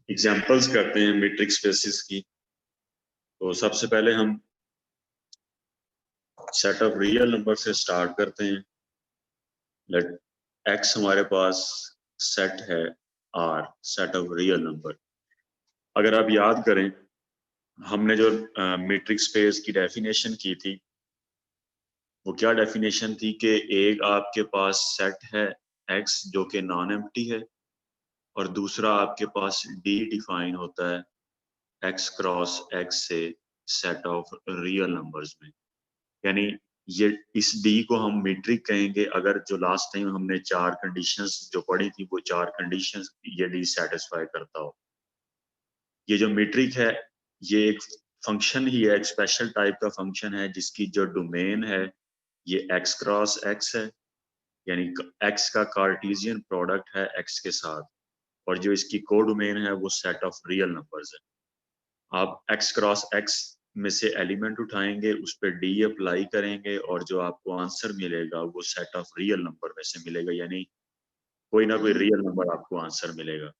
Examples करते हैं metric spaces की। तो सबसे पहले हम सेट ऑफ रियल नंबर से स्टार्ट करते हैं। लेट एक्स हमारे पास सेट है R, set of real number. अगर आप याद करें, हमने जो मीट्रिक स्पेस की डेफिनेशन की थी, वो क्या डेफिनेशन थी कि एक आपके पास सेट है एक्स जो कि नॉन एम्प्टी है, और दूसरा आपके पास डी डिफाइन होता है एक्स क्रॉस एक्स से सेट ऑफ रियल नंबर्स में। यानी ये इस डी को हम मीट्रिक कहेंगे अगर जो लास्ट टाइम हमने चार कंडीशंस जो पढ़ी थी वो चार कंडीशंस ये डी सेटिस्फाई करता हो। ये जो मीट्रिक है ये एक फंक्शन ही है, एक स्पेशल टाइप का फंक्शन है जिसकी जो डोमेन है ये एक्स क्रॉस एक्स है, यानी एक्स का कार्टेशियन प्रोडक्ट है एक्स के साथ, और जो इसकी को डोमेन है वो सेट ऑफ रियल नंबर्स है। आप एक्स क्रॉस एक्स में से एलिमेंट उठाएंगे, उस पर डी अप्लाई करेंगे, और जो आपको आंसर मिलेगा वो सेट ऑफ रियल नंबर में से मिलेगा, यानी कोई ना कोई रियल नंबर आपको आंसर मिलेगा।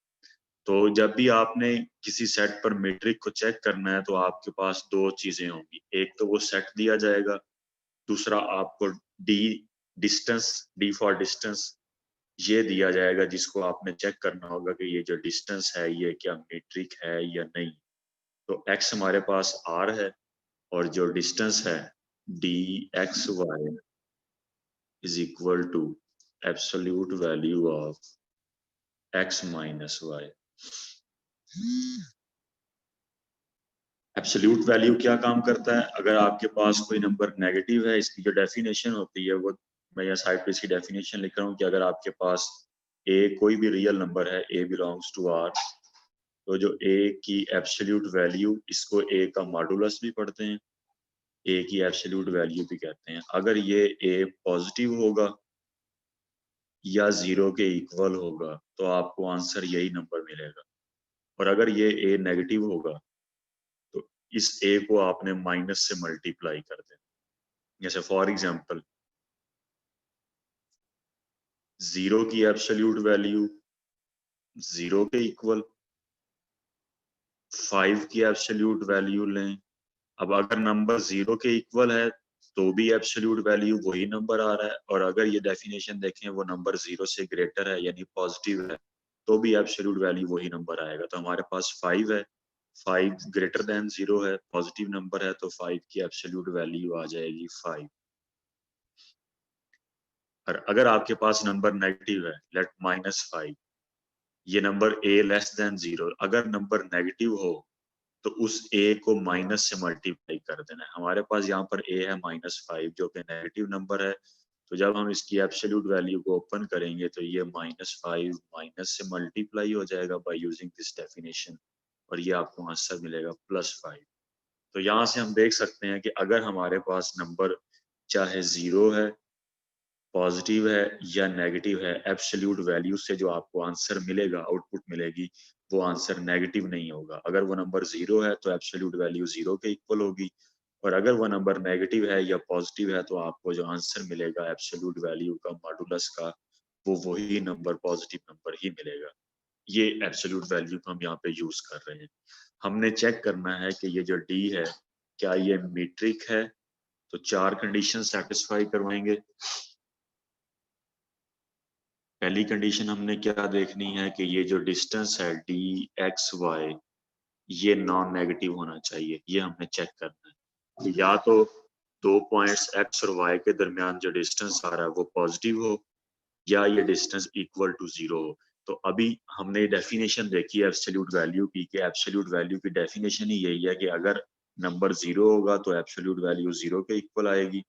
तो जब भी आपने किसी सेट पर मीट्रिक को चेक करना है तो आपके पास दो चीजें होंगी, एक तो वो सेट दिया जाएगा, दूसरा आपको D distance, D for distance ये दिया जाएगा जिसको आपने चेक करना होगा कि ये जो डिस्टेंस है ये क्या मीट्रिक है या नहीं। तो x हमारे पास r है, और जो डिस्टेंस है D x Y is equal to absolute value of x minus Y. Absolute value क्या काम करता है? अगर आपके पास कोई नंबर नेगेटिव है, इसकी जो डेफिनेशन होती है वो मैं यहाँ साइड पे इसकी डेफिनेशन लिख रहा हूँ कि अगर आपके पास a कोई भी रियल नंबर है, a बिलोंग्स टू r, तो जो a की एब्सोल्यूट वैल्यू, इसको a का मॉडुलस भी पढ़ते हैं, a की एब्सोल्यूट वैल्यू भी कहते हैं। अगर ये a पॉजिटिव होगा या जीरो के इक्वल होगा तो आपको आंसर यही नंबर मिलेगा, और अगर ये a नेगेटिव होगा तो इस a को आपने माइनस से मल्टीप्लाई कर देना। जैसे फॉर एग्जांपल जीरो की एब्सोल्यूट वैल्यू जीरो के इक्वल, 5 की एब्सोल्यूट वैल्यू लें। अब अगर नंबर जीरो के इक्वल है तो भी एब्सोल्यूट वैल्यू वही नंबर आ रहा है, और अगर ये डेफिनेशन देखें वो नंबर जीरो से ग्रेटर है यानी पॉजिटिव है तो भी एब्सोल्यूट वैल्यू वही नंबर आएगा। तो हमारे पास 5 है, 5 ग्रेटर देन जीरो है, पॉजिटिव नंबर है, तो 5 की एब्सोल्यूट वैल्यू आ जाएगी 5। और अगर आपके पास नंबर नेगेटिव है, लेट -5, ये number a less than zero, अगर नंबर नेगेटिव हो तो उस a को माइनस से मल्टीप्लाई कर देना है। हमारे पास यहाँ पर a है -5 जो कि नेगेटिव नंबर है, तो जब हम इसकी एब्सोल्यूट वैल्यू को ओपन करेंगे तो ये -5 माइनस से मल्टीप्लाई हो जाएगा बाय यूजिंग दिस डेफिनेशन, और ये आपको आंसर मिलेगा +5। तो यहाँ से हम देख सकते हैं कि अगर हमारे पास नंबर चाहे जीरो है, पॉजिटिव है या नेगेटिव है, एब्सोल्यूट वैल्यू से जो आपको आंसर मिलेगा, आउटपुट मिलेगी, वो आंसर नेगेटिव नहीं होगा। अगर वो नंबर जीरो है तो एब्सोल्यूट वैल्यू जीरो के इक्वल होगी, और अगर वो नंबर नेगेटिव है या पॉजिटिव है तो आपको जो आंसर मिलेगा एब्सोल्यूट वैल्यू का मॉडुलस का, वो वही नंबर पॉजिटिव नंबर ही मिलेगा। ये एब्सोल्यूट वैल्यू को हम यहाँ पे यूज कर रहे हैं। हमने चेक करना है कि ये जो डी है क्या ये मीट्रिक है, तो चार कंडीशन सेटिस्फाई करवाएंगे। पहली कंडीशन हमने क्या देखनी है कि ये जो डिस्टेंस है डी एक्स वाई ये नॉन नेगेटिव होना चाहिए, ये हमने चेक करना है। तो या तो दो पॉइंट्स एक्स और वाई के दरमियान जो डिस्टेंस आ रहा है वो पॉजिटिव हो, या ये डिस्टेंस इक्वल टू जीरो हो। तो अभी हमने डेफिनेशन देखी है एब्सोल्यूट वैल्यू की, कि एब्सोल्यूट वैल्यू की डेफिनेशन ही यही है कि अगर नंबर जीरो होगा तो एब्सोल्यूट वैल्यू जीरो के इक्वल आएगी,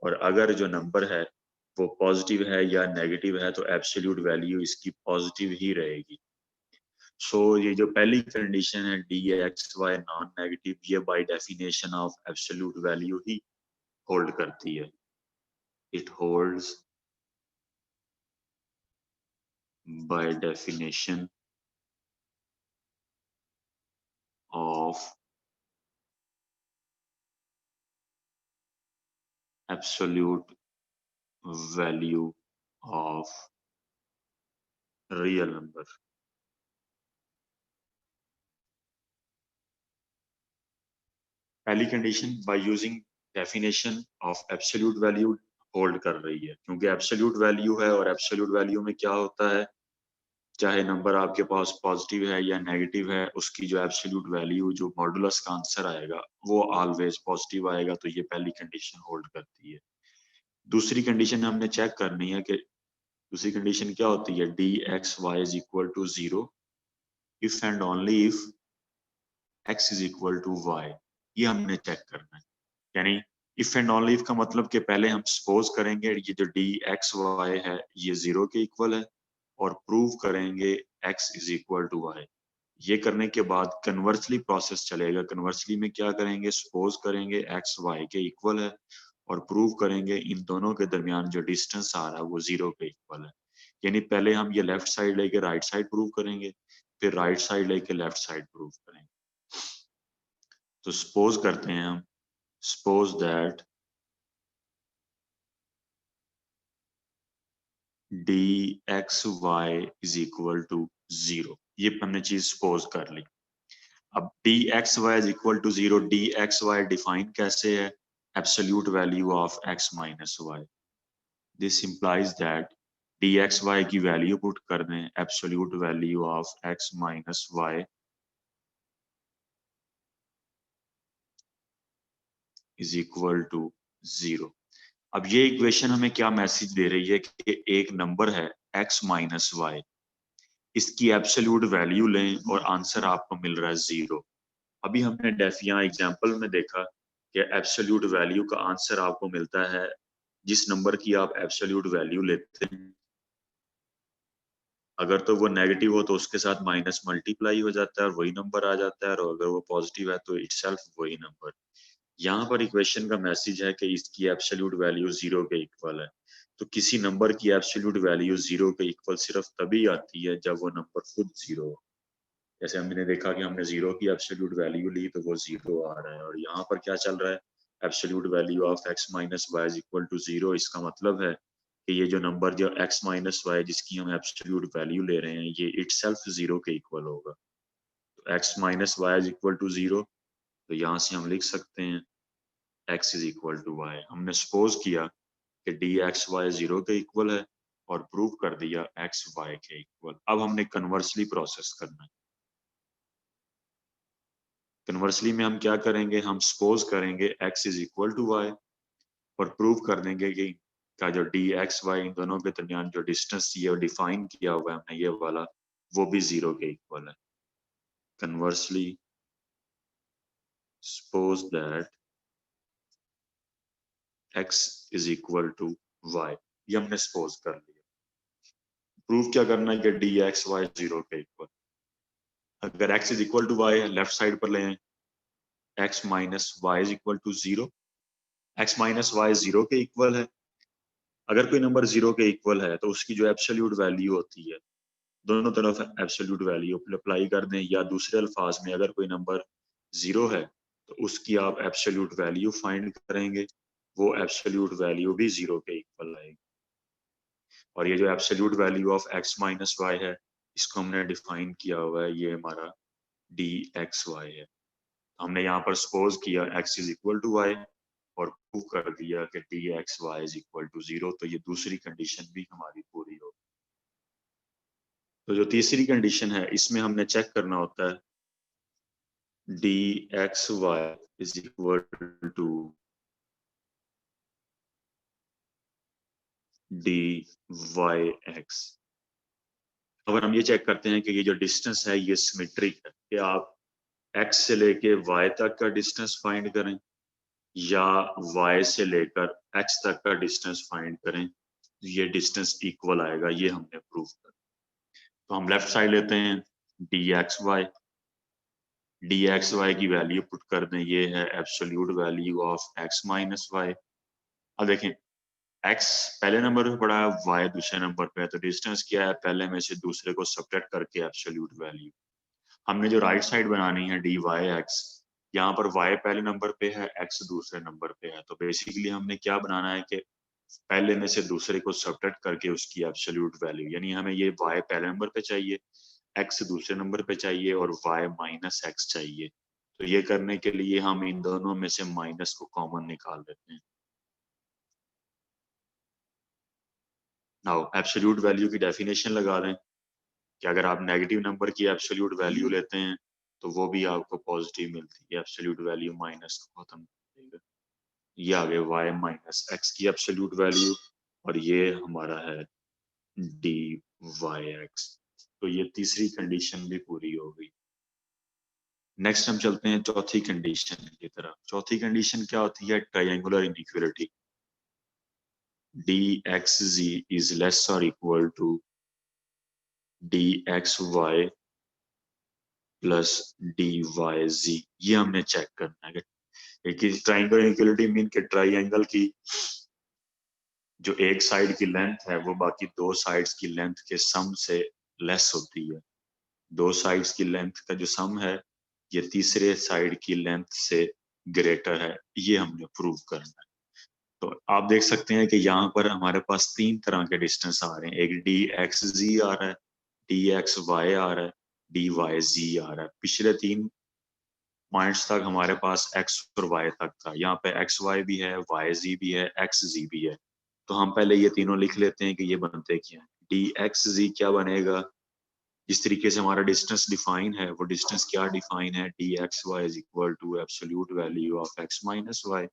और अगर जो नंबर है वो पॉजिटिव है या नेगेटिव है तो एब्सोल्यूट वैल्यू इसकी पॉजिटिव ही रहेगी। सो ये जो पहली कंडीशन है D x y non negative, ये by definition of absolute value ही होल्ड करती है। It holds by definition of absolute value of real number. पहली condition by using definition of absolute value hold कर रही है, क्योंकि एब्सोल्यूट वैल्यू है और एब्सोल्यूट वैल्यू में क्या होता है, चाहे नंबर आपके पास पॉजिटिव है या नेगेटिव है, उसकी जो एब्सोल्यूट वैल्यू जो मॉडुलस का आंसर आएगा वो ऑलवेज पॉजिटिव आएगा। तो ये पहली कंडीशन होल्ड करती है। दूसरी कंडीशन हमने चेक करनी है कि दूसरी कंडीशन क्या होती है, D x Y is equal to 0 if and only if x is equal to Y. ये हमने चेक करना है, यानी इफ एंड ओनली इफ का मतलब कि पहले हम सपोज करेंगे ये जो डी एक्स वाई है ये 0 के इक्वल है और प्रूव करेंगे x is equal to Y. ये करने के बाद कन्वर्सली प्रोसेस चलेगा। कन्वर्सली में क्या करेंगे, सपोज करेंगे x y के इक्वल है और प्रूव करेंगे इन दोनों के दरमियान जो डिस्टेंस आ रहा है वो 0 के इक्वल है। यानी पहले हम ये लेफ्ट साइड लेके राइट साइड प्रूव करेंगे, फिर राइट साइड लेके लेफ्ट साइड प्रूव करेंगे। तो सपोज करते हैं हम, suppose that D x Y is equal to 0। ये हमने चीज सपोज कर ली। अब D x Y is equal to 0, D x Y define कैसे है, absolute value of x minus Y. This implies that D x Y की value put कर दें, absolute value of x minus Y is equal to 0। अब ये equation हमें क्या message दे रही है कि एक नंबर है x माइनस वाई, इसकी एब्सोल्यूट वैल्यू लें और आंसर आपको मिल रहा है 0। अभी हमने यहाँ एग्जांपल में देखा कि एब्सोल्यूट वैल्यू का आंसर आपको मिलता है जिस नंबर की आप एब्सोल्यूट वैल्यू लेते हैं, अगर तो वो नेगेटिव हो तो उसके साथ माइनस मल्टीप्लाई हो जाता है और वही नंबर आ जाता है, और अगर वो पॉजिटिव है तो इटसेल्फ वही नंबर। यहाँ पर इक्वेशन का मैसेज है कि इसकी एब्सोल्यूट वैल्यू 0 के इक्वल है। तो किसी नंबर की एब्सोल्यूट वैल्यू 0 के इक्वल सिर्फ तभी आती है जब वो नंबर खुद 0 हो। जैसे हमने देखा कि हमने 0 की एब्सोल्यूट वैल्यू ली तो वो 0 आ रहा है, और यहाँ पर क्या चल रहा है, absolute value of x minus Y is equal to 0। इसका मतलब है कि ये जो नंबर जो x माइनस वाई जिसकी हम एब्सोल्यूट वैल्यू ले रहे हैं ये इटसेल्फ 0 के इक्वल होगा। तो x minus Y is equal to 0, तो यहाँ से हम लिख सकते हैं x is equal to Y. हमने सपोज किया कि डी एक्स वाई 0 के इक्वल है और प्रूव कर दिया x y के इक्वल। अब हमने कन्वर्सली प्रोसेस करना है। कन्वर्सली में हम क्या करेंगे, हम सपोज करेंगे x is equal to Y और प्रूव कर देंगे कि का जो डी एक्स वाई इन दोनों के दरमियान जो डिस्टेंस ये डिफाइन किया हुआ है हमने ये वाला, वो भी 0 के इक्वल है। Conversely suppose that x is equal to Y, ये हमने सपोज कर लिया। प्रूव क्या करना है कि डी एक्स वाई 0 के इक्वल। अगर x is equal to Y left side पर ले x minus Y is equal to 0, x minus Y 0 के इक्वल है। अगर कोई नंबर 0 के इक्वल है तो उसकी जो एब्सोल्यूट वैल्यू होती है, दोनों तरफ एब्सोल्यूट वैल्यू अप्लाई कर दें, या दूसरे अल्फाज में अगर कोई नंबर 0 है तो उसकी आप एब्सोल्यूट वैल्यू फाइंड करेंगे, वो एब्सोल्यूट वैल्यू भी 0 के इक्वल आएगी। और ये जो absolute value of x minus Y है इसको हमने डिफाइन किया हुआ है, ये हमारा डी एक्स वाई है। हमने यहाँ पर सपोज किया x is equal to Y और प्रूव कर दिया कि D x Y is equal to 0, तो ये दूसरी कंडीशन भी हमारी पूरी हो। तो जो तीसरी कंडीशन है इसमें हमने चेक करना होता है D x Y is equal to D Y X. अगर हम ये चेक करते हैं कि ये जो डिस्टेंस है ये सिमेट्रिक है, कि आप x से लेके y तक का डिस्टेंस फाइंड करें या y से लेकर x तक का डिस्टेंस फाइंड करें, ये डिस्टेंस इक्वल आएगा, ये हमने प्रूव कर। तो हम लेफ्ट साइड लेते हैं D x Y, D x Y की वैल्यू पुट कर दें, ये है absolute value of x minus Y. अब देखें x पहले नंबर पे पड़ा है, y दूसरे नंबर पे है, तो डिस्टेंस क्या है, पहले में से दूसरे को सब्ट्रैक्ट करके एब्सोल्यूट वैल्यू। हमने जो राइट साइड बनानी है डी वाई एक्स, यहाँ पर y पहले नंबर पे है, x दूसरे नंबर पे है, तो बेसिकली हमने क्या बनाना है कि पहले में से दूसरे को सब्ट्रैक्ट करके उसकी एब्सोल्यूट वैल्यू, यानी हमें ये y पहले नंबर पे चाहिए, x दूसरे नंबर पे चाहिए और y माइनस एक्स चाहिए। तो ये करने के लिए हम इन दोनों में से माइनस को कॉमन निकाल लेते हैं। नाउ एब्सोल्यूट वैल्यू की डेफिनेशन लगा लें कि अगर आप नेगेटिव नंबर की एब्सोल्यूट वैल्यू लेते हैं तो वो भी आपको पॉजिटिव मिलती है, एब्सोल्यूट वैल्यू माइनस को खत्म कर देगा। ये आ गए y माइनस एक्स की एब्सोल्यूट वैल्यू और ये हमारा है डी वाई एक्स। तो ये तीसरी कंडीशन भी पूरी हो गई। नेक्स्ट हम चलते हैं चौथी कंडीशन की तरफ। चौथी कंडीशन क्या होती है? Triangular inequality. D x z is less or equal to d x y plus d y z. ये हमने चेक करना है कि ट्रायंगुलर इनइक्वालिटी मीन के ट्रायंगल की जो एक साइड की लेंथ है वो बाकी दो साइड्स की लेंथ के सम से लेस होती है। दो साइड्स की लेंथ का जो सम है ये तीसरे साइड की लेंथ से ग्रेटर है। ये हमने प्रूव करना है। तो आप देख सकते हैं कि यहाँ पर हमारे पास तीन तरह के डिस्टेंस आ रहे हैं। एक डी एक्स जी आ रहा है, डी एक्स वाई आ रहा है, डी वाई जी आ रहा है। पिछले तीन पॉइंट्स तक हमारे पास एक्स और वाई तक था। यहाँ पे एक्स वाई भी है, वाई जी भी है, एक्स जी भी है। तो हम पहले ये तीनों लिख लेते हैं कि ये बनते क्या है। डी एक्स जी क्या बनेगा? जिस तरीके से हमारा डिस्टेंस डिफाइन है वो डिस्टेंस क्या डिफाइन है? D x Y is equal to absolute value of x minus Y.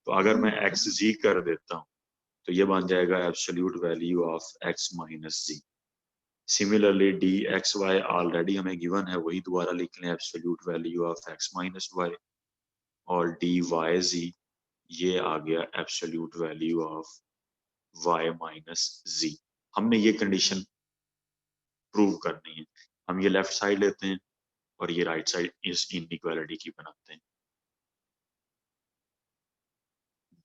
तो अगर मैं एक्स जी कर देता हूँ तो ये बन जाएगा absolute value of x minus z. Similarly d x y already हमें गिवन है, वही दोबारा लिख लें, absolute value of x minus y. और डी वाई जी ये आ गया absolute value of y minus z. हमने ये कंडीशन प्रूव करनी है। हम ये लेफ्ट साइड लेते हैं और ये राइट साइड इस इनइक्वालिटी की बनाते हैं।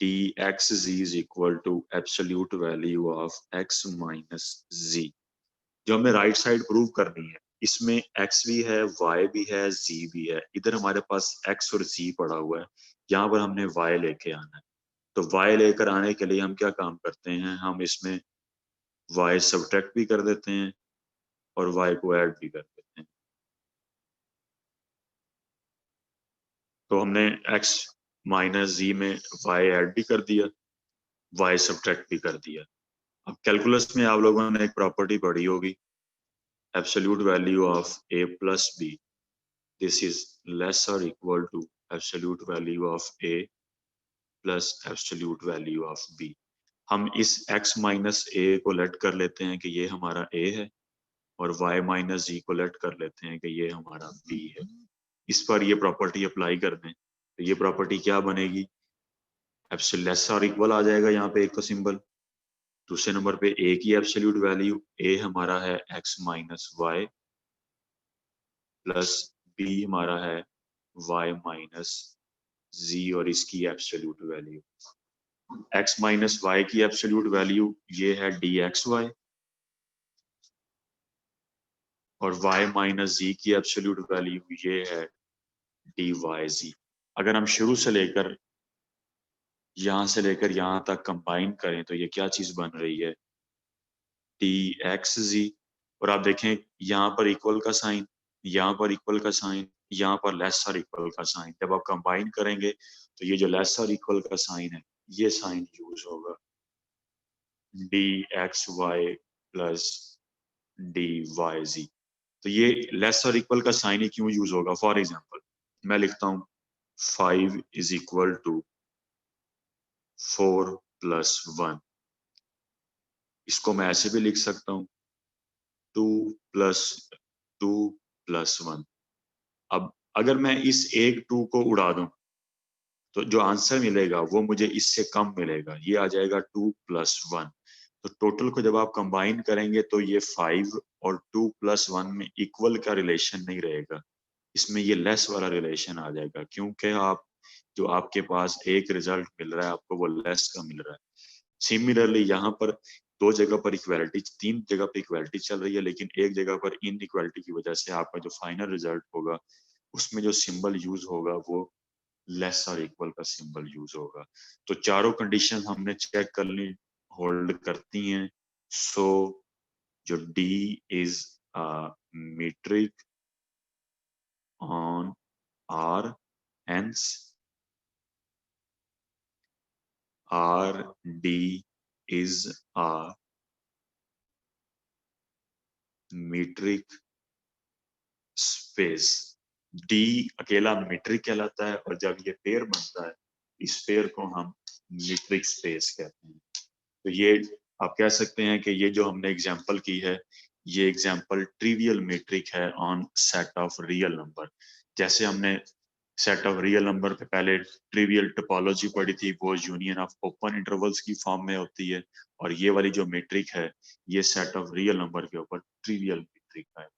D x z is equal to absolute value of x minus z. जो हमें राइट साइड प्रूव करनी है इसमें x भी है, y भी है, z भी है। इधर हमारे पास x और z पड़ा हुआ है, यहाँ पर हमने y लेके आना है। तो y लेकर आने के लिए हम क्या काम करते हैं? हम इसमें y सब्ट्रैक्ट भी कर देते हैं और y को ऐड भी कर देते हैं। तो हमने x माइनस जी में y ऐड भी कर दिया, y सब्ट्रैक्ट भी कर दिया। अब कैलकुलस में आप लोगों ने एक प्रॉपर्टी पढ़ी होगी, absolute value of a plus b this is less or equal to absolute value of a plus absolute value of b। हम इस x माइनस a को लेट कर लेते हैं कि ये हमारा a है और y माइनस जी को लेट कर लेते हैं कि ये हमारा b है। इस पर ये प्रॉपर्टी अप्लाई कर दें तो ये प्रॉपर्टी क्या बनेगी? एब्सोल्यूट लेस और इक्वल आ जाएगा यहाँ पे एक तो सिंबल। दूसरे नंबर पे a की एब्सोल्यूट वैल्यू, a हमारा है x minus Y plus b हमारा है y माइनस z और इसकी absolute value. x minus Y की एब्सोल्यूट वैल्यू ये है डी एक्स वाई और y माइनस z की एब्सोल्यूट वैल्यू ये है डी वाई जी। अगर हम शुरू से लेकर यहाँ से लेकर यहाँ तक कंबाइन करें तो ये क्या चीज बन रही है? डी एक्स जी। और आप देखें यहाँ पर इक्वल का साइन, यहाँ पर इक्वल का साइन, यहाँ पर लेस और इक्वल का साइन। जब आप कंबाइन करेंगे तो ये जो लेस और इक्वल का साइन है ये साइन यूज होगा, d x y plus d y z. तो ये लेस और इक्वल का साइन ही क्यों यूज होगा? फॉर एग्जाम्पल मैं लिखता हूँ 5 इज इक्वल टू 4 प्लस 1। इसको मैं ऐसे भी लिख सकता हूँ 2 प्लस 2 प्लस 1। अब अगर मैं इस एक 2 को उड़ा दूं तो जो आंसर मिलेगा वो मुझे इससे कम मिलेगा, ये आ जाएगा 2 प्लस 1। तो टोटल को जब आप कंबाइन करेंगे तो ये 5 और 2 प्लस 1 में इक्वल का रिलेशन नहीं रहेगा, इसमें ये लेस वाला रिलेशन आ जाएगा, क्योंकि आप जो आपके पास एक रिजल्ट मिल रहा है आपको वो लेस का मिल रहा है। सिमिलरली यहाँ पर दो जगह पर इक्वालिटी, तीन जगह पर इक्वालिटी चल रही है, लेकिन एक जगह पर इन इक्वालिटी की वजह से आपका जो फाइनल रिजल्ट होगा उसमें जो सिंबल यूज होगा वो लेस और इक्वल का सिंबल यूज होगा। तो चारों कंडीशन हमने चेक कर ली, होल्ड करती हैं। सो जो D is a metric on hence RD is a metric space। D अकेला मीट्रिक कहलाता है और जब ये पेयर बनता है इस पेयर को हम मीट्रिक स्पेस कहते हैं। तो ये आप कह सकते हैं कि ये जो हमने एग्जांपल की है ये एग्जांपल ट्रिवियल मीट्रिक है on set of real number. जैसे हमने सेट ऑफ रियल नंबर पे पहले ट्रिवियल टोपोलॉजी पढ़ी थी, वो यूनियन ऑफ ओपन इंटरवल्स की फॉर्म में होती है, और ये वाली जो मीट्रिक है ये सेट ऑफ रियल नंबर के ऊपर ट्रिवियल मीट्रिक है।